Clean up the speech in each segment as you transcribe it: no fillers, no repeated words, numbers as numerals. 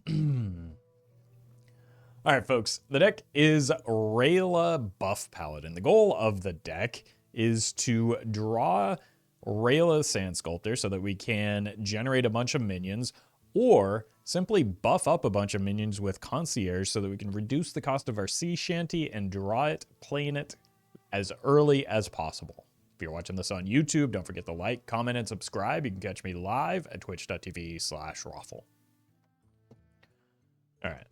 All right, folks, the deck is Raylla Buff Paladin. The goal of the deck is to draw Raylla Sand Sculptor so that we can generate a bunch of minions, or simply buff up a bunch of minions with Concierge so that we can reduce the cost of our sea shanty and draw it, playing it as early as possible. If you're watching this on YouTube, don't forget to like, comment, and subscribe. You can catch me live at twitch.tv/Roffle. All right.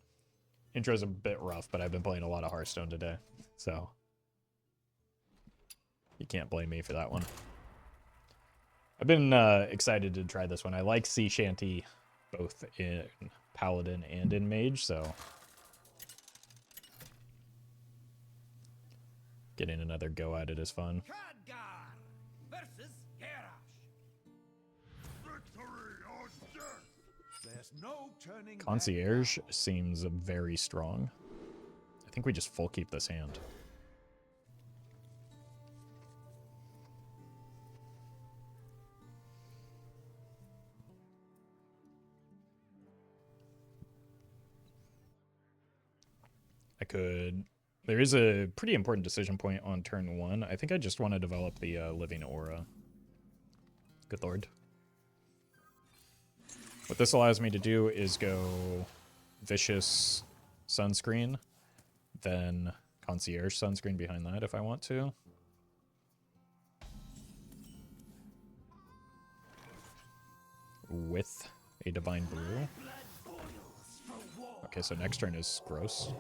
Intro's a bit rough, but I've been playing a lot of Hearthstone today, so you can't blame me for that one. I've been excited to try this one. I like Sea Shanty both in Paladin and in Mage, so getting another go at it is fun. Concierge seems very strong. I think we just full keep this hand. I could... There is a pretty important decision point on turn 1. I think I just want to develop the Living Aura. Good lord. What this allows me to do is go Vicious Sunscreen, then Concierge Sunscreen behind that if I want to. With a Divine Brew. Okay, so next turn is gross.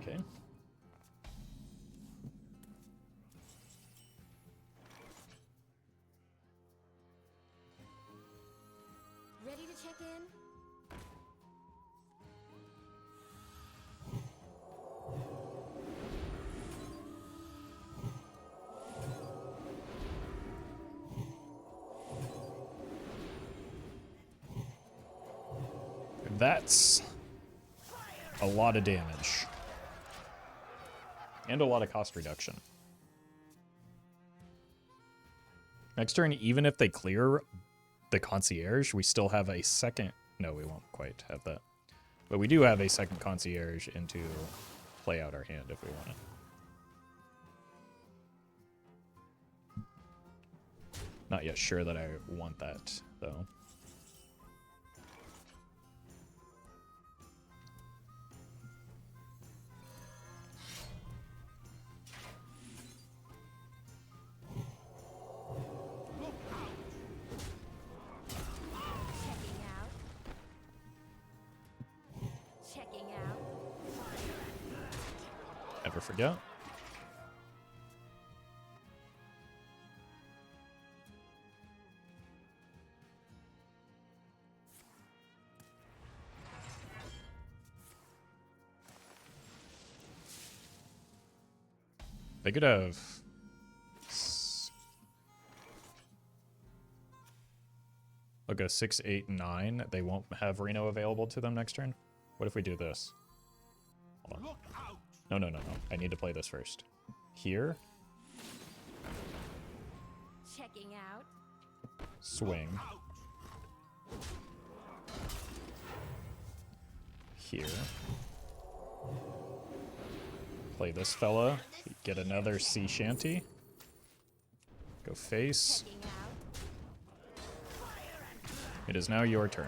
Okay. Ready to check in? That's a lot of damage. And a lot of cost reduction. Next turn, even if they clear the Concierge, we still have a second... No, we won't quite have that. But we do have a second Concierge into play out our hand if we want it. Not yet sure that I want that, though. Never forget. They could have... I'll go 6, 8, 9. They won't have Reno available to them next turn. What if we do this? Hold on. No. I need to play this first. Here. Checking out. Swing. Here. Play this fella. Get another sea shanty. Go face. It is now your turn.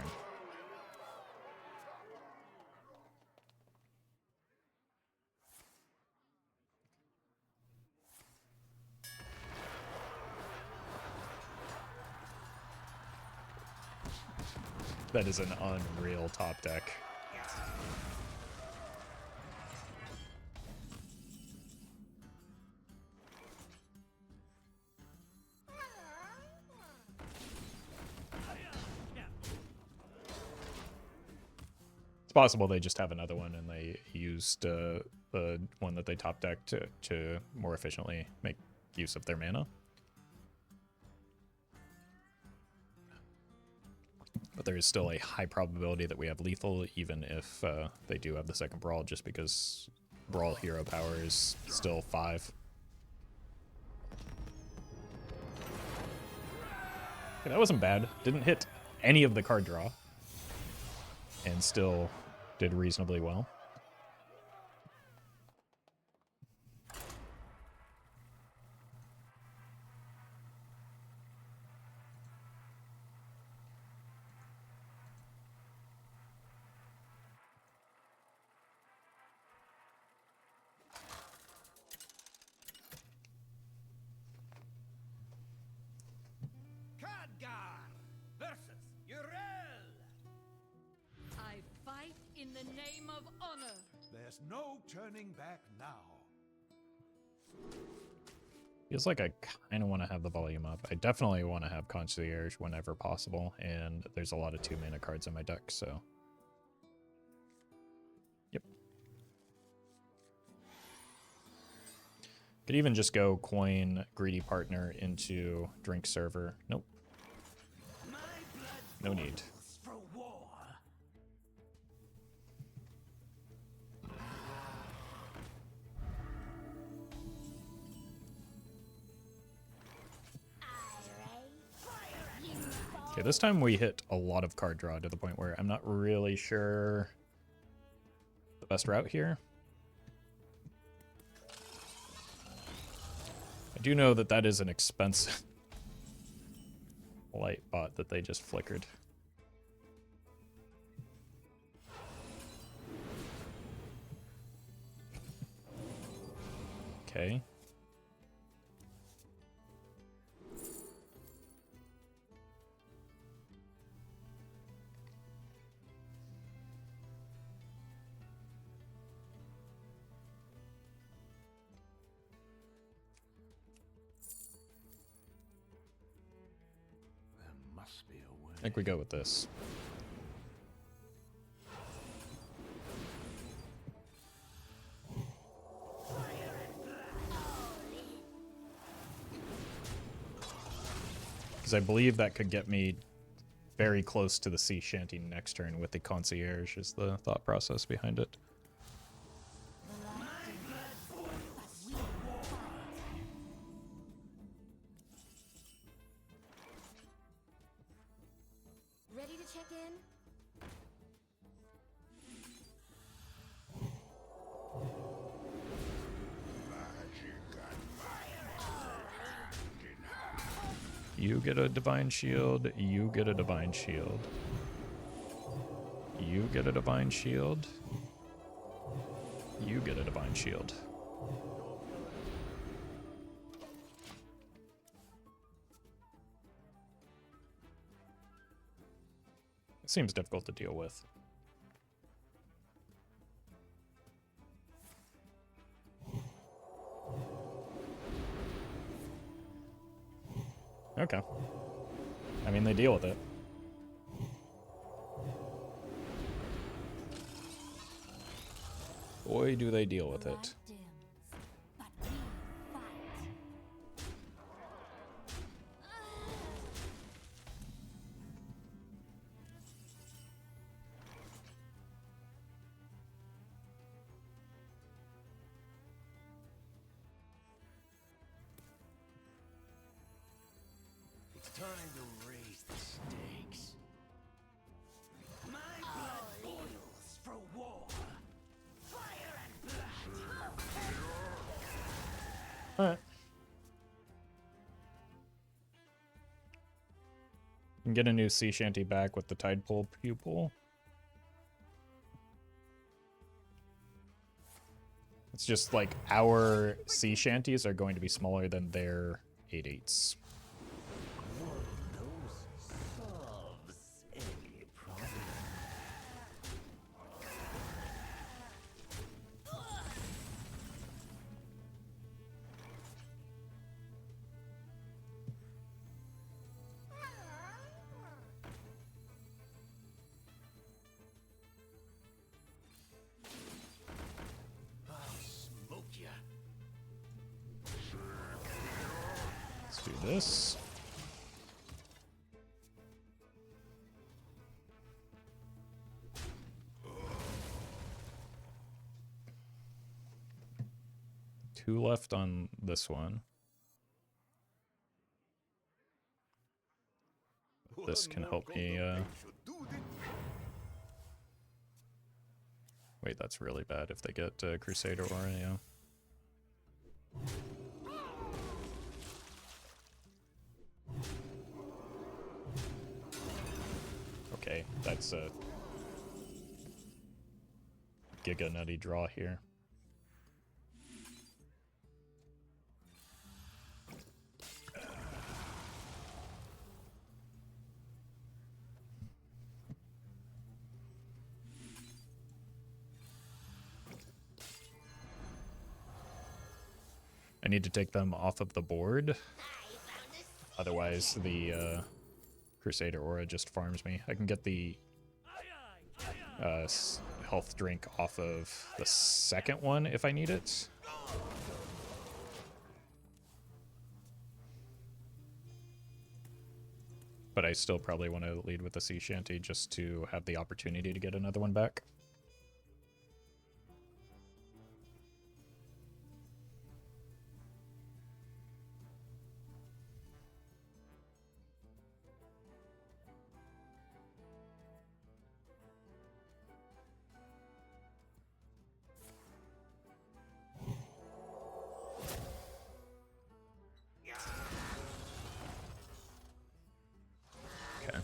That is an unreal top deck. It's possible they just have another one and they used the one that they top decked to more efficiently make use of their mana. But there is still a high probability that we have lethal, even if they do have the second Brawl, just because Brawl hero power is still 5. Okay, that wasn't bad. Didn't hit any of the card draw. And still did reasonably well. I fight in the name of honor. There's no turning back now. Feels like I kind of want to have the volume up. I definitely want to have Concierge whenever possible, and there's a lot of 2-mana cards in my deck, so... Yep. Could even just go coin Greedy Partner into Drink Server. Nope. No need. Okay, this time we hit a lot of card draw to the point where I'm not really sure the best route here. I do know that that is an expensive light bot that they just flickered. Okay. I think we go with this. Because I believe that could get me very close to the sea shanty next turn with the Concierge is the thought process behind it. Ready to check in? You get a Divine Shield, you get a Divine Shield. You get a Divine Shield. You get a Divine Shield. It seems difficult to deal with. Okay. I mean, they deal with it. Boy, do they deal with it. Time to raise the stakes. My blood boils for war. Fire and blood. Alright. You can get a new sea shanty back with the Tide Pool Pupil. It's just like our sea shanties are going to be smaller than their 8/8s. Do this. Two left on this one. This can help me, wait, that's really bad if they get Crusader Aura, yeah. Okay, that's a giga nutty draw here. I need to take them off of the board. Otherwise, the Crusader Aura just farms me. I can get the health drink off of the second one if I need it. But I still probably want to lead with the sea shanty just to have the opportunity to get another one back. Okay.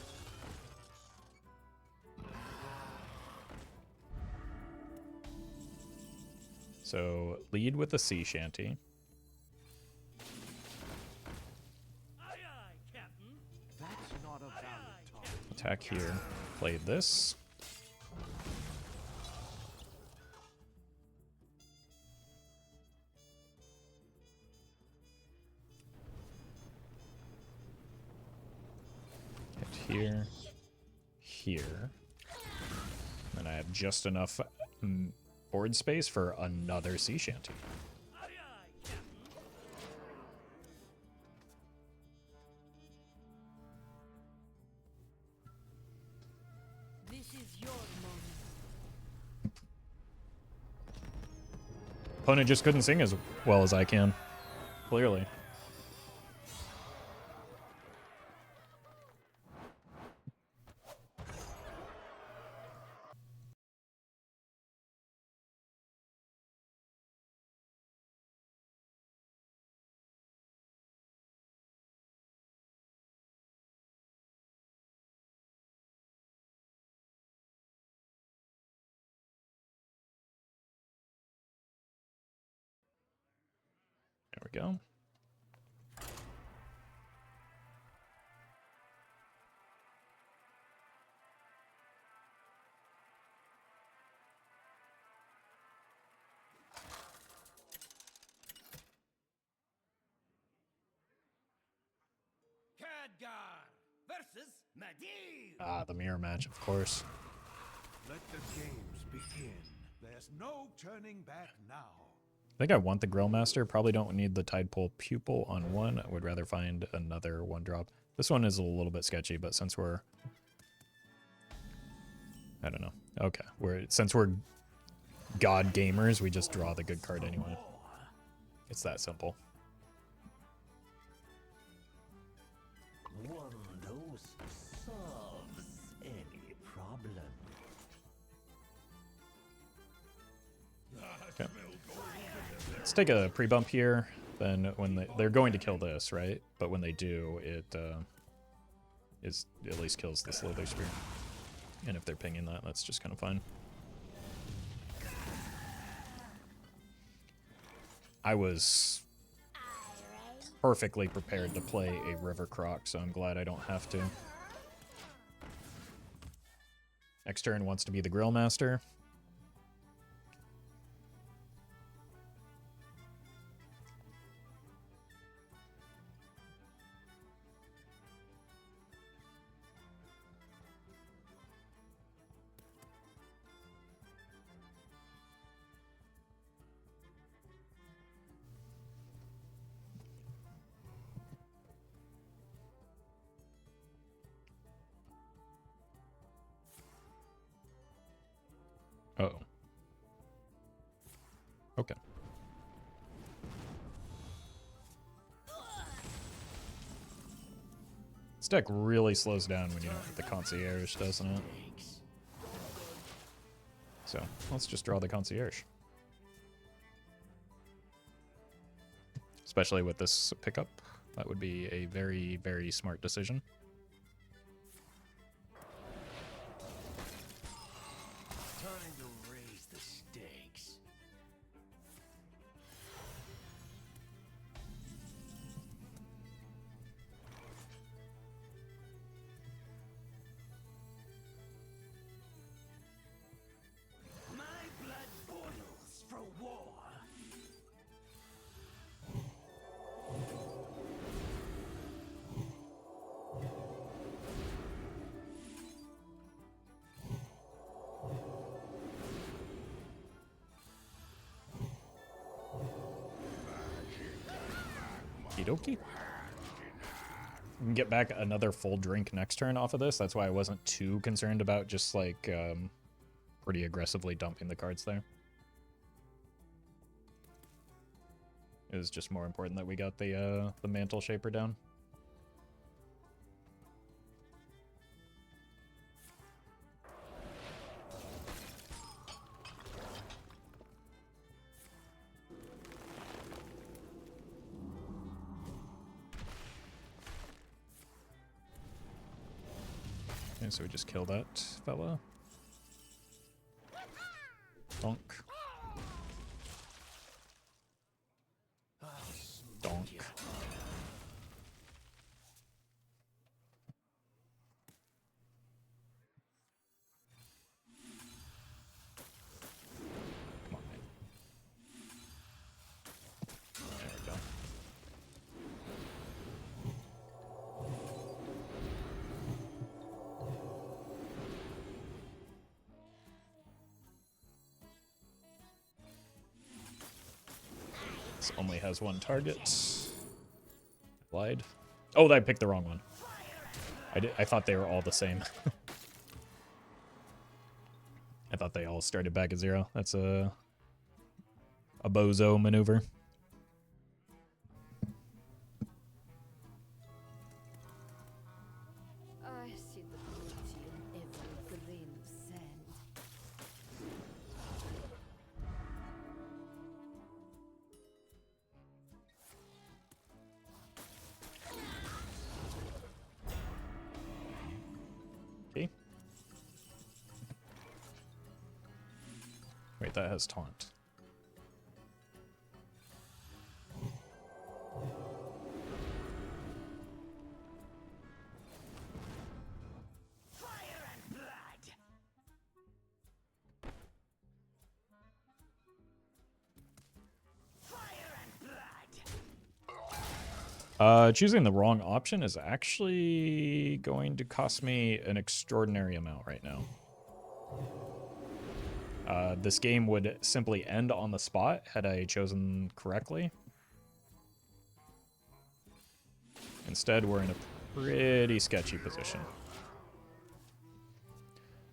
So lead with the sea shanty. That's not a valid target. Attack here. Play this. Hit here. Here. And I have just enough board space for another sea shanty. This is your moment. Opponent just couldn't sing as well as I can. Clearly. There we go. Khadgar versus Nadir. Ah, the mirror match, of course. Let the games begin. There's no turning back now. I think I want the Grill Master. Probably don't need the Tidepole Pupil on one. I would rather find another one drop. This one is a little bit sketchy, but since we're... I don't know. Okay. Since we're god gamers, we just draw the good card anyway. It's that simple. One dose solves any problem. Okay. Let's take a pre-bump here. Then when they're going to kill this, right? But when they do, it at least kills the Slither Spear. And if they're pinging that, that's just kind of fine. I was perfectly prepared to play a River Croc, so I'm glad I don't have to. Next turn wants to be the Grill Master. Okay. This deck really slows down when you don't hit the concierge, doesn't it? So, let's just draw the concierge. Especially with this pickup. That would be a very, very smart decision. Time to raise the stakes. My blood boils for war. Okie. We can get back another full drink next turn off of this. That's why I wasn't too concerned about just like pretty aggressively dumping the cards there. It was just more important that we got the mantle shaper down. Okay, so we just kill that fella. Donk. Donk. Come on, man. There we go. This only has one target. Lied. Oh, I picked the wrong one. I thought they were all the same. I thought they all started back at 0. That's a bozo maneuver. I see the beauty in every grain of sand. Okay. Wait, that has taunt. Fire and blood. Fire and blood. Choosing the wrong option is actually going to cost me an extraordinary amount right now. This game would simply end on the spot had I chosen correctly. Instead, we're in a pretty sketchy position.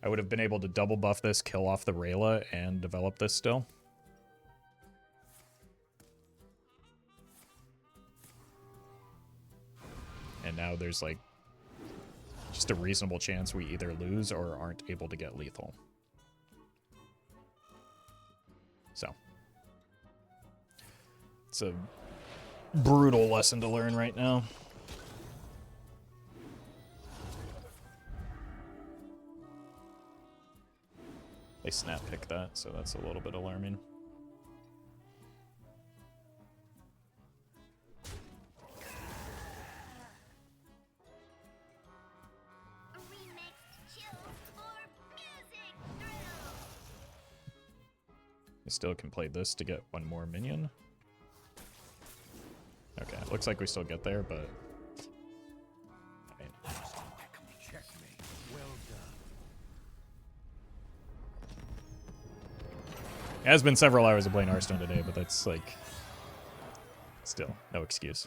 I would have been able to double buff this, kill off the Raylla, and develop this still. And now there's like just a reasonable chance we either lose or aren't able to get lethal. So it's a brutal lesson to learn right now. They snap pick that, so that's a little bit alarming. I still can play this to get one more minion. Okay, looks like we still get there, but... Checkmate. Well done. It has been several hours of playing Hearthstone today, but that's like... Still, no excuse.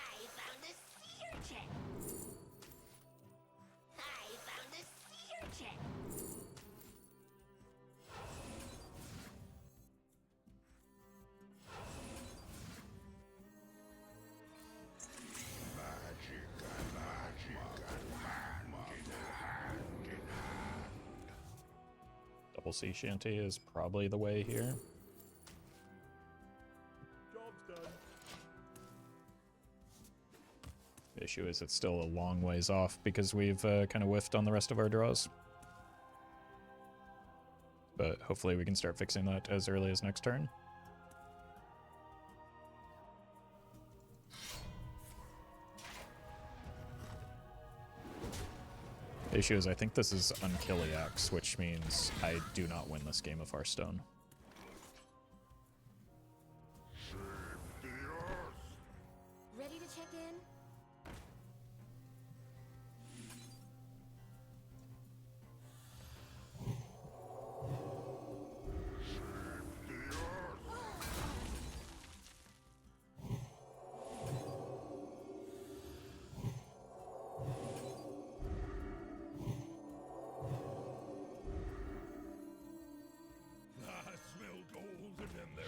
I found a sea urchin! Double sea shanty is probably the way here. Job's done. The issue is it's still a long ways off because we've kind of whiffed on the rest of our draws. But hopefully we can start fixing that as early as next turn. The issue is I think this is Unkilliax, which means I do not win this game of Hearthstone. Ready to check in? I smell gold in there.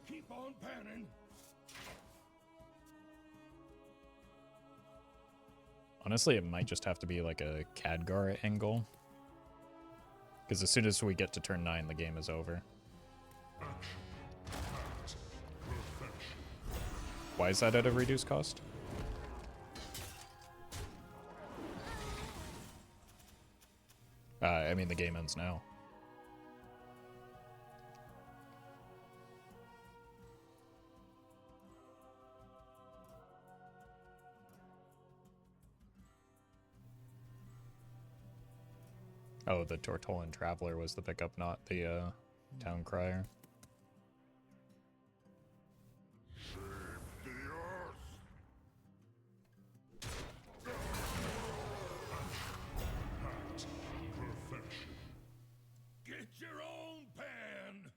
Keep on panning. Honestly, it might just have to be like a Khadgar angle. Because as soon as we get to turn 9, the game is over. Why is that at a reduced cost? I mean, the game ends now. Oh, the Tortolan Traveler was the pickup, not the Town Crier. Get your own pan.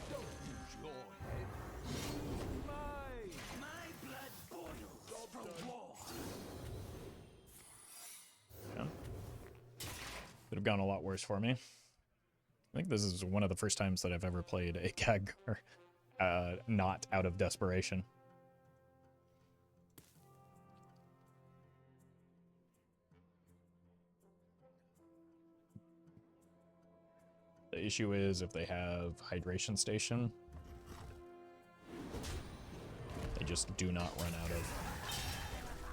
Don't use your head. My blood boils for war. Yeah. Could have gone a lot worse for me. I think this is one of the first times that I've ever played a Khadgar not out of desperation. The issue is if they have Hydration Station, they just do not run out of.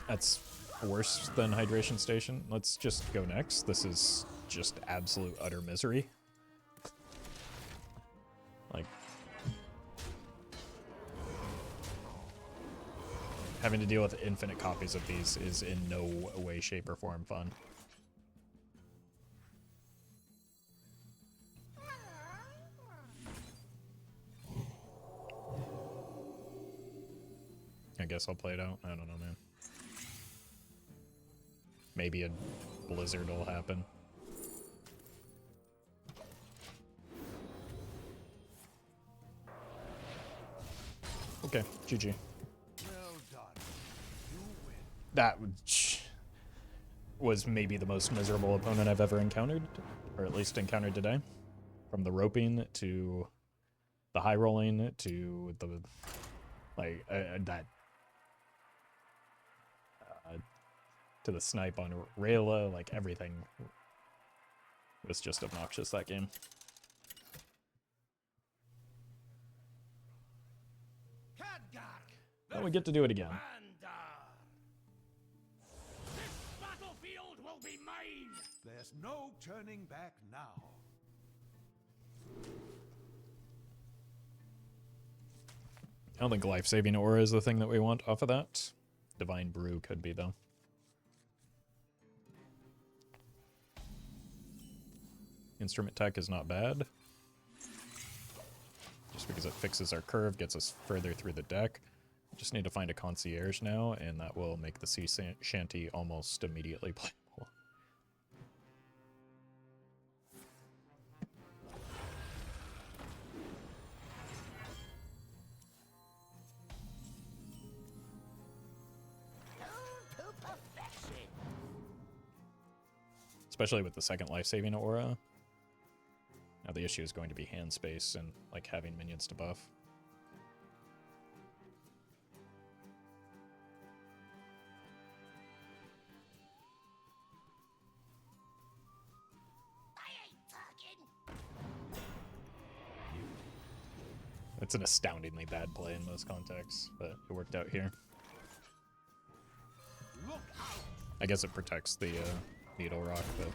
That's worse than Hydration Station. Let's just go next. This is just absolute utter misery. Like, having to deal with infinite copies of these is in no way, shape, or form fun. I guess I'll play it out. I don't know, man. Maybe a blizzard will happen. Okay, GG. Well done. You win. That was maybe the most miserable opponent I've ever encountered, or at least encountered today. From the roping to the high rolling to the to the snipe on Raylla, like everything was just obnoxious that game. Khadgar. Then we get to do it again. This battlefield will be mine. There's no turning back now. I don't think life-saving aura is the thing that we want off of that. Divine Brew could be, though. Instrument tech is not bad. Just because it fixes our curve, gets us further through the deck. Just need to find a concierge now, and that will make the sea shanty almost immediately playable. Especially with the second life-saving aura. Now the issue is going to be hand space and like having minions to buff. It's an astoundingly bad play in most contexts, but it worked out here. I guess it protects the Needle Rock, but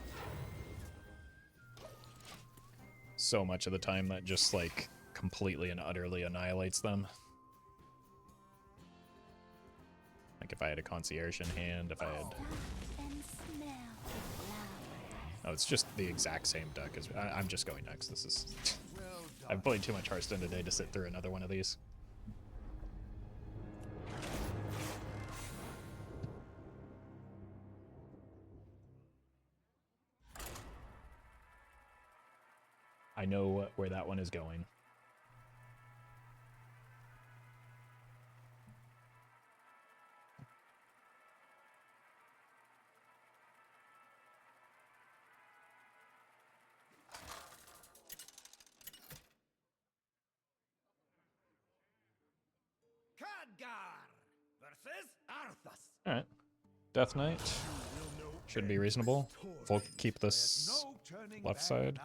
so much of the time that just like completely and utterly annihilates them. Like if I had a Concierge in hand, if I had... Oh, it's just the exact same deck as... I'm just going next. This is... I've played too much Hearthstone today to sit through another one of these. I know where that one is going. Khadgar versus Arthas. Alright. Death Knight. Should be reasonable. Full keep this left side.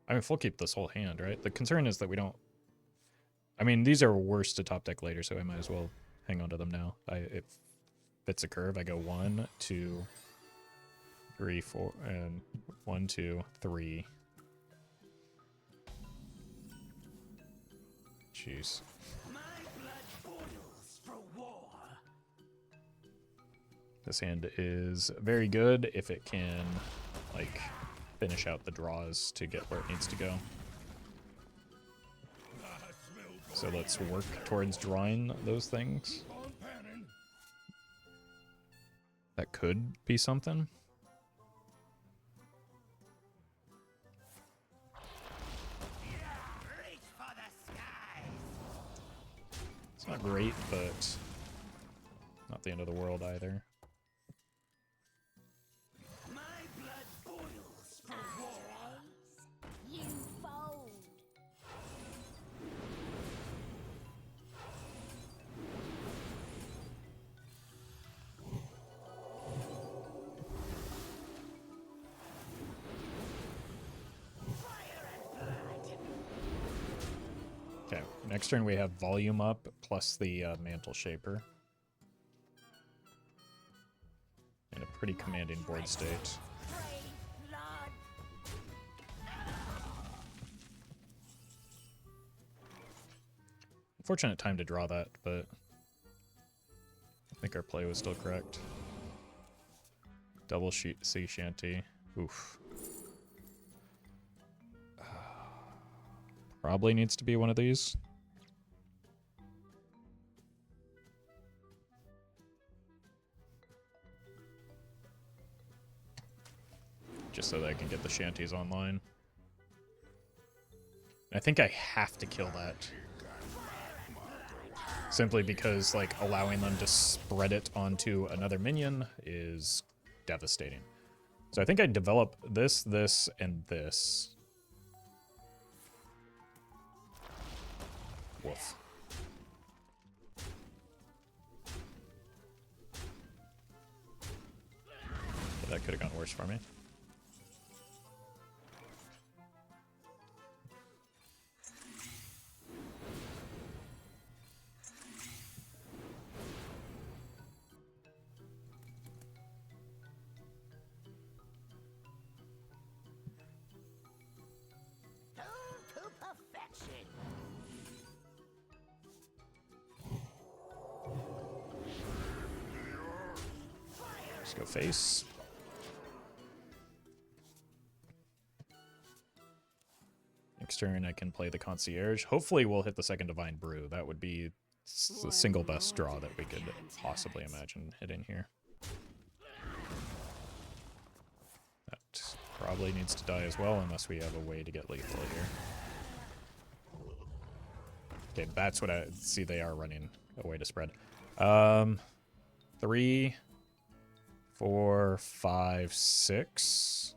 I mean, full keep this whole hand, right? The concern is that we don't... I mean, these are worse to top deck later, so I might as well hang on to them now. It fits a curve. I go 1, 2, 3, 4, and 1, 2, 3. Jeez. My blood boils for war. This hand is very good if it can, like, finish out the draws to get where it needs to go. So let's work towards drawing those things. That could be something. Reach for the skies. It's not great, but not the end of the world either. My blood boils for war. You fold. Okay, next turn we have Volume Up plus the Mantle Shaper. In a pretty commanding board state. Brave blood. Unfortunate time to draw that, but I think our play was still correct. Double Sea Shanty. Oof. Probably needs to be one of these. Just so that I can get the shanties online. I think I have to kill that. Simply because, like, allowing them to spread it onto another minion is devastating. So I think I develop this, this, and this. Woof. Okay, that could have gone worse for me. To perfection. Let's go face. Next turn I can play the Concierge. Hopefully we'll hit the second Divine Brew. That would be the single best draw that we could possibly imagine hitting here. That probably needs to die as well unless we have a way to get lethal here. Okay, that's what I see. They are running a way to spread. 3, 4, 5, 6.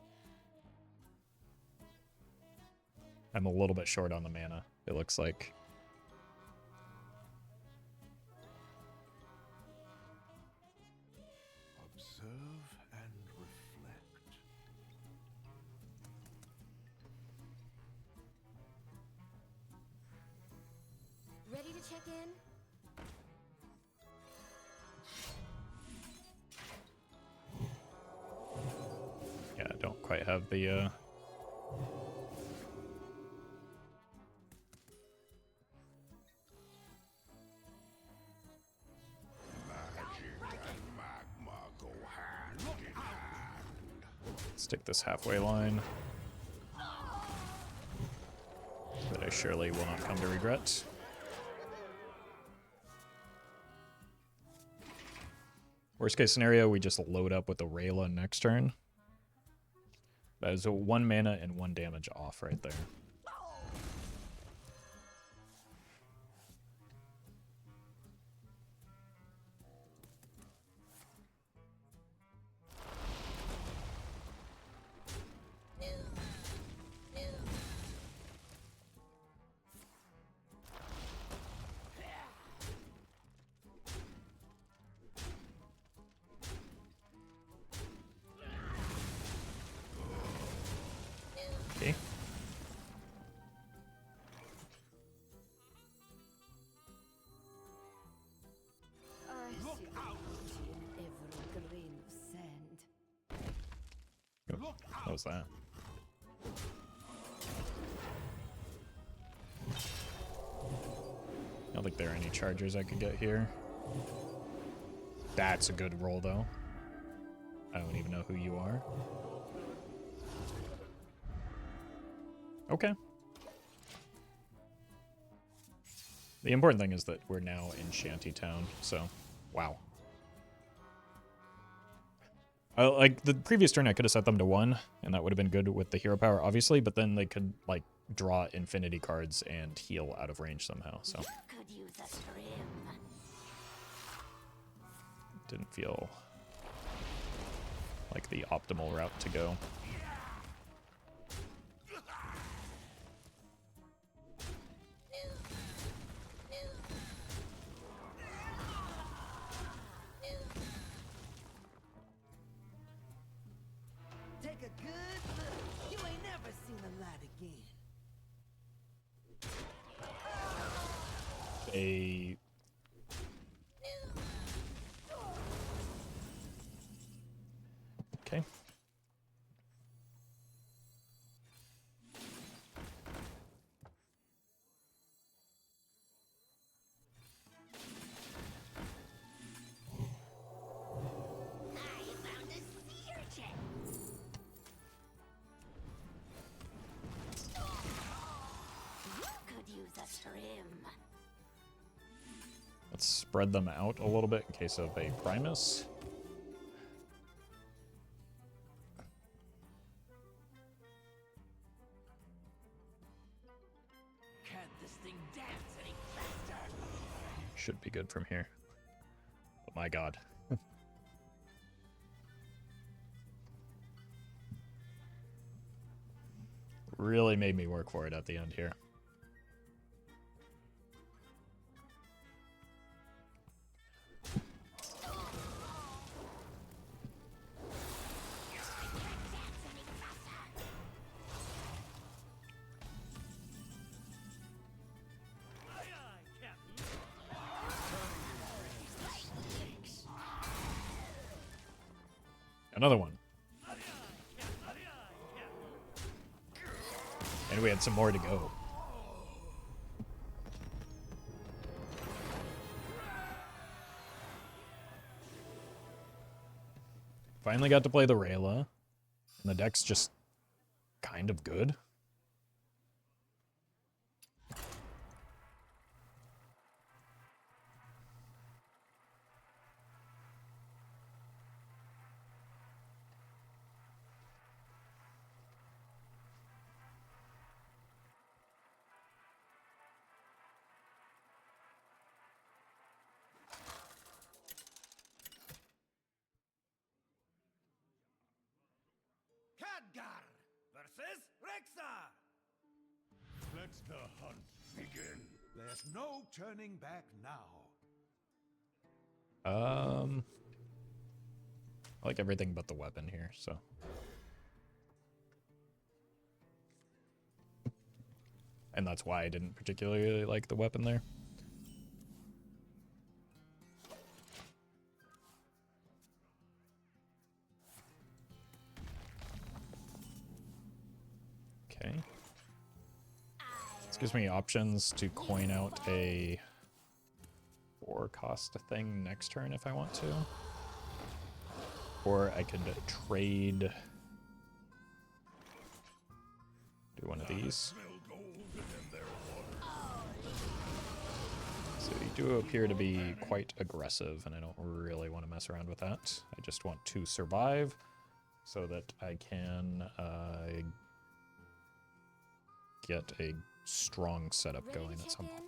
I'm a little bit short on the mana, it looks like. Observe and reflect. check in? Yeah, I don't quite have the stick this halfway line that I surely will not come to regret. Worst case scenario, we just load up with the Raylla next turn. That is a 1 mana and 1 damage off right there. Okay. I see beauty in every grain of sand. What was that? I don't think there are any chargers I could get here. That's a good roll, though. I don't even know who you are. Okay. The important thing is that we're now in Shantytown, so wow. Like the previous turn, I could have set them to 1, and that would have been good with the hero power, obviously. But then they could like draw infinity cards and heal out of range somehow. So Could use a trim. didn't feel like the optimal route to go. Take a good look. You ain't never seen the light again. A okay. Could use a trim. Let's spread them out a little bit in case of a Primus. Can't this thing dance any faster? Should be good from here. Oh my god. Really made me work for it at the end here. Another one. And we had some more to go. Finally got to play the Raylla. And the deck's just kind of good. Khadgar versus Rexxar. Let the hunt begin. There's no turning back now. I like everything but the weapon here, so. And that's why I didn't particularly like the weapon there. Gives me options to coin out a 4-cost thing next turn if I want to. Or I could trade... do one of these. So you do appear to be quite aggressive, and I don't really want to mess around with that. I just want to survive so that I can get a strong setup going at some point.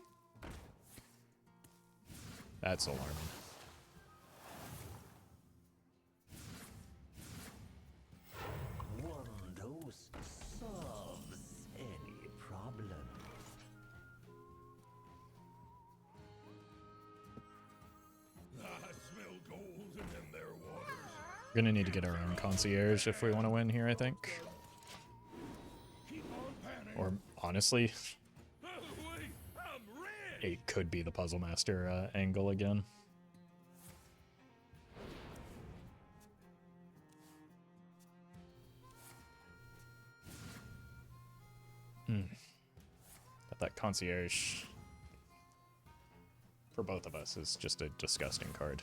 That's alarming. One dose solves any problem. I smell golden in their waters. We're gonna need to get our own concierge if we want to win here, I think. Or honestly, it could be the Puzzle Master angle again. But that concierge for both of us is just a disgusting card.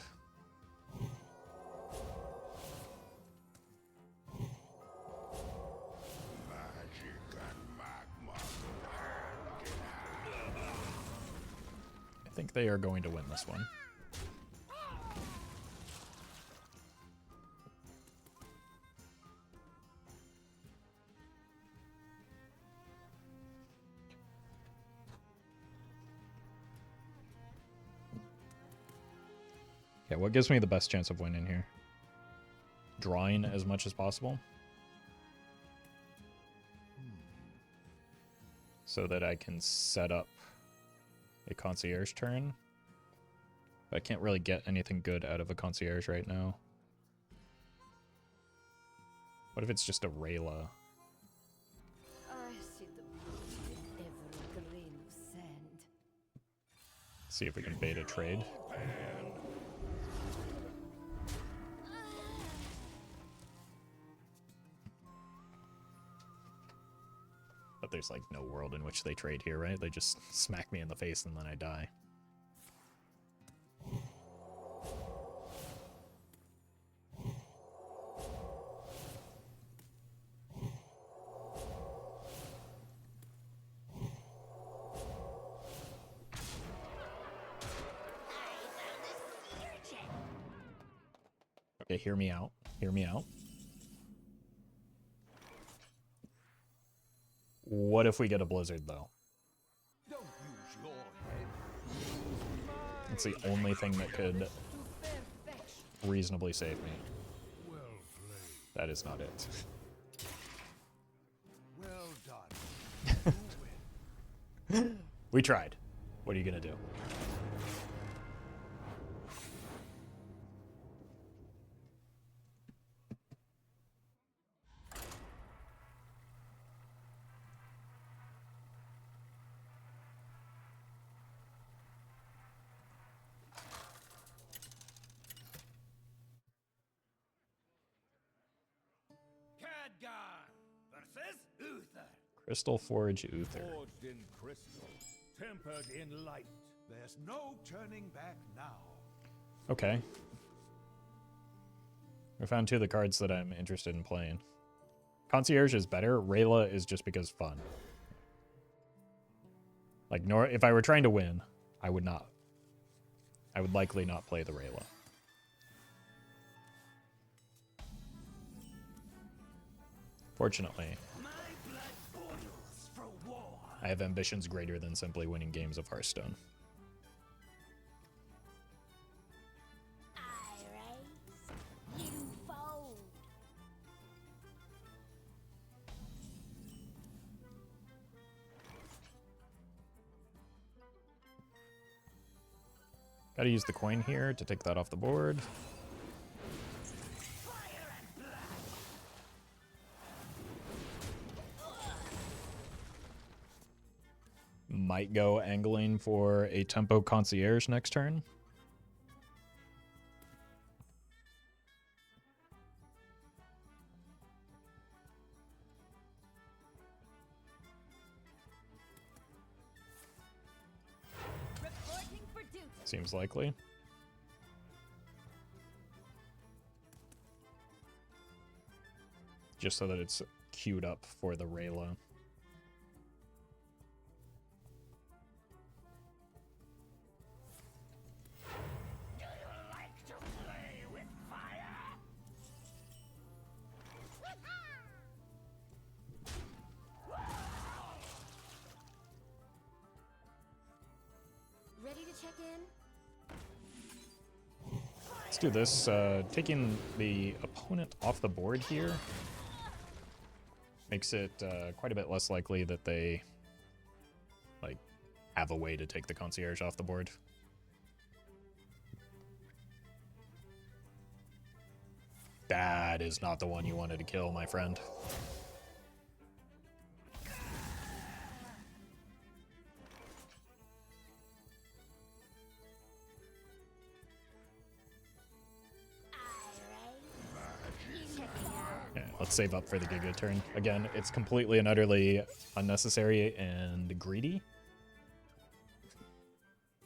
I think they are going to win this one. Yeah, what gives me the best chance of winning here? Drawing as much as possible. So that I can set up a concierge turn. But I can't really get anything good out of a concierge right now. What if it's just a Raylla? I see the beauty in every grain of sand. See if we can bait a trade. But there's like no world in which they trade here, right? They just smack me in the face and then I die. Okay, hear me out. Hear me out. What if we get a blizzard, though? Don't use your head. It's the only thing that could reasonably save me. Well played. That is not it. Well done. You win. We tried. What are you gonna do? Khadgar versus Uther. Crystal Forge Uther. Forged in crystal, tempered in light. There's no turning back now. Okay. I found two of the cards that I'm interested in playing. Concierge is better. Raylla is just because fun. Like, if I were trying to win, I would not. I would likely not play the Raylla. Fortunately, I have ambitions greater than simply winning games of Hearthstone. You fold. Gotta use the coin here to take that off the board. Might go angling for a tempo concierge next turn. Seems likely. Just so that it's queued up for the Raylla. Ready to check in? Let's do this. Taking the opponent off the board here makes it quite a bit less likely that they like have a way to take the concierge off the board. That is not the one you wanted to kill, my friend. Yeah, let's save up for the Giga turn. Again, it's completely and utterly unnecessary and greedy.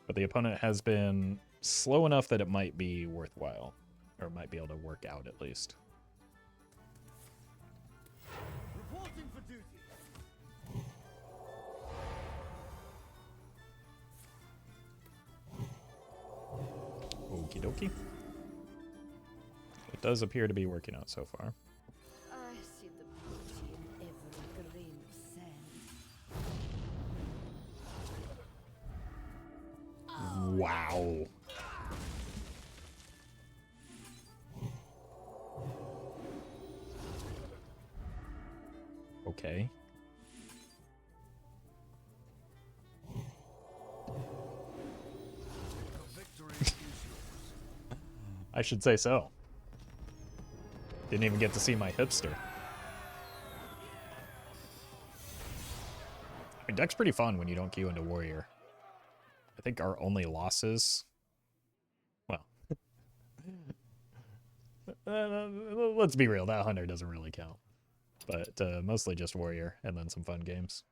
But the opponent has been slow enough that it might be worthwhile. Or might be able to work out at least. Reporting for duty. Okie dokie. It does appear to be working out so far. I see the beauty in every grain of sand. Wow. Okay. Victory is yours. I should say so. Didn't even get to see my hipster. I mean, deck's pretty fun when you don't queue into warrior. I think our only losses... Well... let's be real, that hunter doesn't really count. But mostly just warrior, and then some fun games.